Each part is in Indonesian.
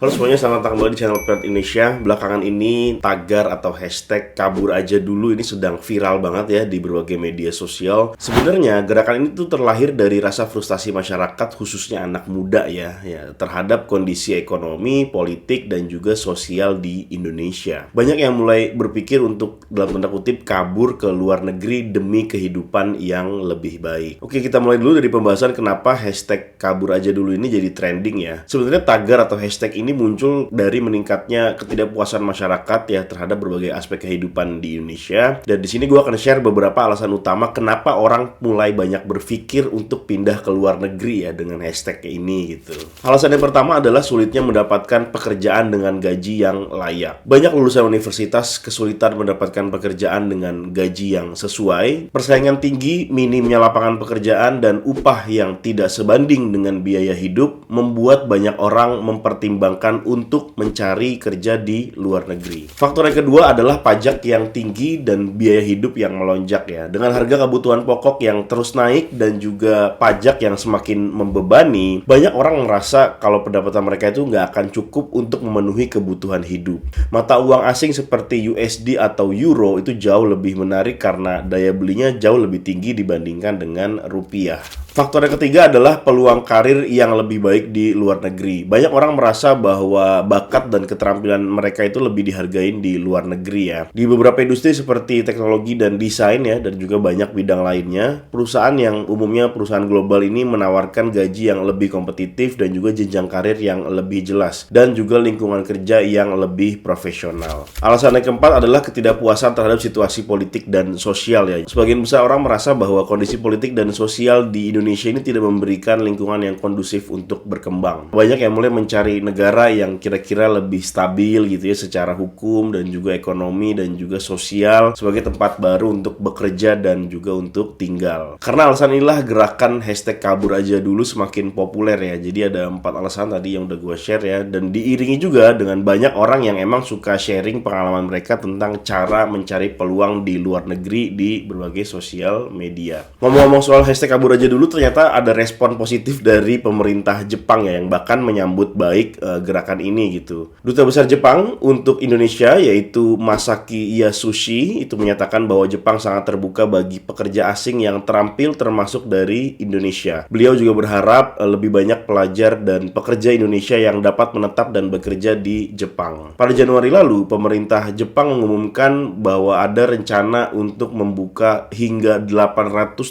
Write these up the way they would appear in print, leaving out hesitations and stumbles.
Halo semuanya, selamat datang kembali di channel Pet Indonesia. Belakangan ini tagar atau hashtag kabur aja dulu ini sedang viral banget ya di berbagai media sosial. Sebenarnya gerakan ini tuh terlahir dari rasa frustasi masyarakat, khususnya anak muda ya terhadap kondisi ekonomi, politik, dan juga sosial di Indonesia. Banyak yang mulai berpikir untuk dalam tanda kutip kabur ke luar negeri demi kehidupan yang lebih baik. Oke, kita mulai dulu dari pembahasan kenapa hashtag kabur aja dulu ini jadi trending ya. Sebenarnya tagar atau hashtag ini muncul dari meningkatnya ketidakpuasan masyarakat ya terhadap berbagai aspek kehidupan di Indonesia. Dan di sini gue akan share beberapa alasan utama kenapa orang mulai banyak berpikir untuk pindah ke luar negeri ya dengan hashtag ini gitu. Alasan yang pertama adalah sulitnya mendapatkan pekerjaan dengan gaji yang layak. Banyak lulusan universitas kesulitan mendapatkan pekerjaan dengan gaji yang sesuai. Persaingan tinggi, minimnya lapangan pekerjaan, dan upah yang tidak sebanding dengan biaya hidup membuat banyak orang mempertimbangkan untuk mencari kerja di luar negeri. Faktor yang kedua adalah pajak yang tinggi dan biaya hidup yang melonjak ya. Dengan harga kebutuhan pokok yang terus naik dan juga pajak yang semakin membebani, banyak orang merasa kalau pendapatan mereka itu nggak akan cukup untuk memenuhi kebutuhan hidup. Mata uang asing seperti USD atau Euro itu jauh lebih menarik karena daya belinya jauh lebih tinggi dibandingkan dengan rupiah. Faktor yang ketiga adalah peluang karir yang lebih baik di luar negeri. Banyak orang merasa bahwa bakat dan keterampilan mereka itu lebih dihargain di luar negeri ya. Di beberapa industri seperti teknologi dan desain ya, dan juga banyak bidang lainnya, perusahaan yang umumnya perusahaan global ini menawarkan gaji yang lebih kompetitif dan juga jenjang karir yang lebih jelas, dan juga lingkungan kerja yang lebih profesional. Alasan yang keempat adalah ketidakpuasan terhadap situasi politik dan sosial ya. Sebagian besar orang merasa bahwa kondisi politik dan sosial di Indonesia ini tidak memberikan lingkungan yang kondusif untuk berkembang. Banyak yang mulai mencari negara yang kira-kira lebih stabil gitu ya secara hukum dan juga ekonomi dan juga sosial sebagai tempat baru untuk bekerja dan juga untuk tinggal. Karena alasan inilah gerakan hashtag kabur aja dulu semakin populer ya. Jadi ada 4 alasan tadi yang udah gue share ya, dan diiringi juga dengan banyak orang yang emang suka sharing pengalaman mereka tentang cara mencari peluang di luar negeri di berbagai sosial media. Ngomong-ngomong soal hashtag kabur aja dulu, ternyata ada respon positif dari pemerintah Jepang ya, yang bahkan menyambut baik gerakan ini gitu. Duta Besar Jepang untuk Indonesia yaitu Masaki Yasushi itu menyatakan bahwa Jepang sangat terbuka bagi pekerja asing yang terampil termasuk dari Indonesia. Beliau juga berharap lebih banyak pelajar dan pekerja Indonesia yang dapat menetap dan bekerja di Jepang. Pada Januari lalu, pemerintah Jepang mengumumkan bahwa ada rencana untuk membuka hingga 820.000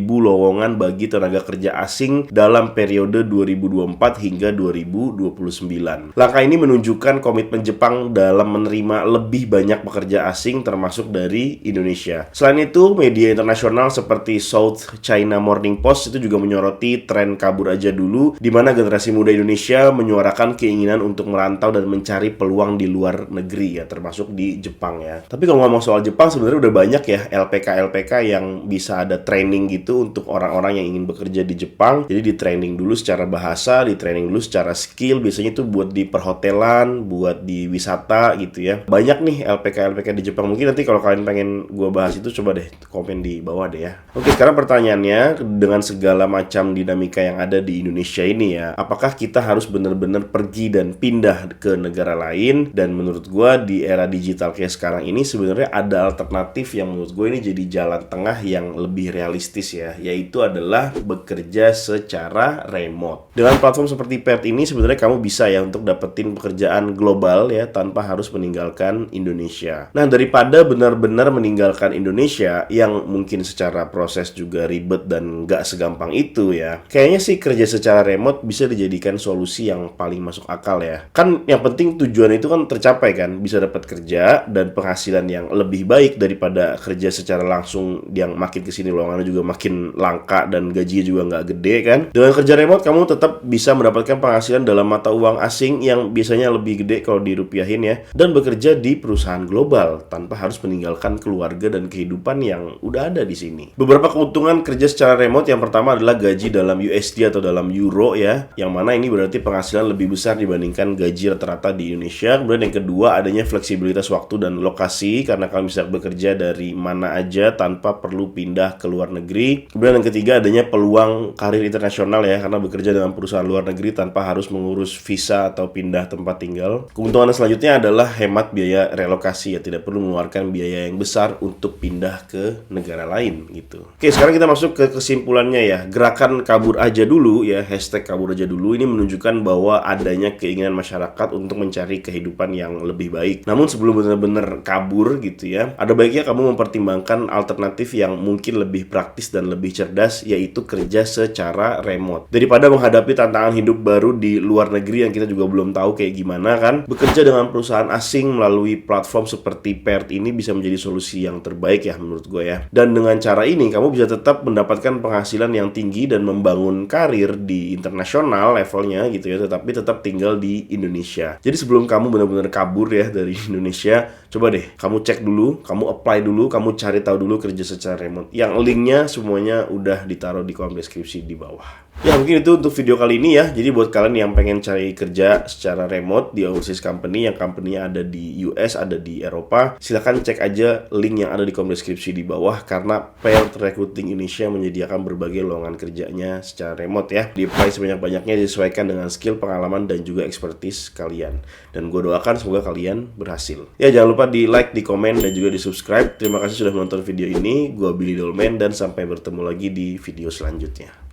lowongan bagi tenaga kerja asing dalam periode 2024 hingga 2029. Langkah ini menunjukkan komitmen Jepang dalam menerima lebih banyak pekerja asing termasuk dari Indonesia. Selain itu, media internasional seperti South China Morning Post itu juga menyoroti tren kabur aja dulu, di mana generasi muda Indonesia menyuarakan keinginan untuk merantau dan mencari peluang di luar negeri ya, termasuk di Jepang ya. Tapi kalau ngomong soal Jepang, sebenarnya udah banyak ya LPK yang bisa ada training gitu untuk orang-orang yang ingin bekerja di Jepang. Jadi di training dulu secara bahasa, di training dulu secara skill, biasanya itu buat di perhotelan, buat di wisata gitu ya. Banyak nih LPK di Jepang. Mungkin nanti kalau kalian pengen gue bahas itu, coba deh komen di bawah deh ya. Oke, sekarang pertanyaannya, dengan segala macam dinamika yang ada di Indonesia ini ya, apakah kita harus benar-benar pergi dan pindah ke negara lain? Dan menurut gue di era digital kayak sekarang ini sebenarnya ada alternatif yang menurut gue ini jadi jalan tengah yang lebih realistis ya, yaitu adalah bekerja secara remote. Dengan platform seperti Pet ini sebenarnya kamu bisa ya untuk dapetin pekerjaan global ya tanpa harus meninggalkan Indonesia. Nah, daripada benar-benar meninggalkan Indonesia yang mungkin secara proses juga ribet dan gak segampang itu ya, kayaknya sih kerja secara remote bisa dijadikan solusi yang paling masuk akal ya. Kan yang penting tujuan itu kan tercapai kan, bisa dapat kerja dan penghasilan yang lebih baik daripada kerja secara langsung yang makin kesini lowongannya juga makin langka dan gajinya juga nggak gede kan. Dengan kerja remote kamu tetap bisa mendapatkan penghasilan dalam mata uang asing yang biasanya lebih gede kalau dirupiahin ya, dan bekerja di perusahaan global tanpa harus meninggalkan keluarga dan kehidupan yang udah ada di sini. Beberapa keuntungan kerja secara remote, yang pertama adalah gaji dalam USD atau dalam Euro ya, yang mana ini berarti penghasilan lebih besar dibandingkan gaji rata-rata di Indonesia. Kemudian yang kedua, adanya fleksibilitas waktu dan lokasi karena kalian bisa bekerja dari mana aja tanpa perlu pindah ke luar negeri. Kemudian yang ketiga, adanya peluang karir internasional ya, karena bekerja dengan perusahaan luar negeri tanpa harus mengurus visa atau pindah tempat tinggal. Keuntungan selanjutnya adalah hemat biaya relokasi ya, tidak perlu mengeluarkan biaya yang besar untuk pindah ke negara lain gitu. Oke, sekarang kita masuk ke kesimpulannya ya. Gerakan kabur aja dulu ya, hashtag kabur aja dulu ini menunjukkan bahwa adanya keinginan masyarakat untuk mencari kehidupan yang lebih baik. Namun sebelum benar-benar kabur gitu ya, ada baiknya kamu mempertimbangkan alternatif yang mungkin lebih praktis dan lebih cerdas, yaitu kerja secara remote. Daripada menghadapi tantangan hidup baru di luar negeri yang kita juga belum tahu kayak gimana kan, bekerja dengan perusahaan asing melalui platform seperti Paired ini bisa menjadi solusi yang terbaik ya menurut gue ya. Dan dengan cara ini kamu bisa tetap mendapatkan penghasilan yang tinggi dan membangun karir di internasional levelnya gitu ya, tetapi tetap tinggal di Indonesia. Jadi sebelum kamu benar-benar kabur ya dari Indonesia, coba deh kamu cek dulu, kamu apply dulu, kamu cari tahu dulu kerja secara remote. Yang linknya semuanya udah ditaruh di kolom deskripsi di bawah. Ya mungkin itu untuk video kali ini ya. Jadi buat kalian yang pengen cari kerja secara remote di overseas company, yang company-nya ada di US, ada di Eropa, silahkan cek aja link yang ada di kolom deskripsi di bawah, karena Paired Recruiting Indonesia menyediakan berbagai lowongan kerjanya secara remote ya. Di-apply sebanyak-banyaknya, disesuaikan dengan skill, pengalaman, dan juga expertise kalian. Dan gue doakan semoga kalian berhasil. Ya jangan lupa di like, di komen, dan juga di subscribe. Terima kasih sudah menonton video ini. Gue Billy Dolmen dan sampai bertemu lagi di video selanjutnya.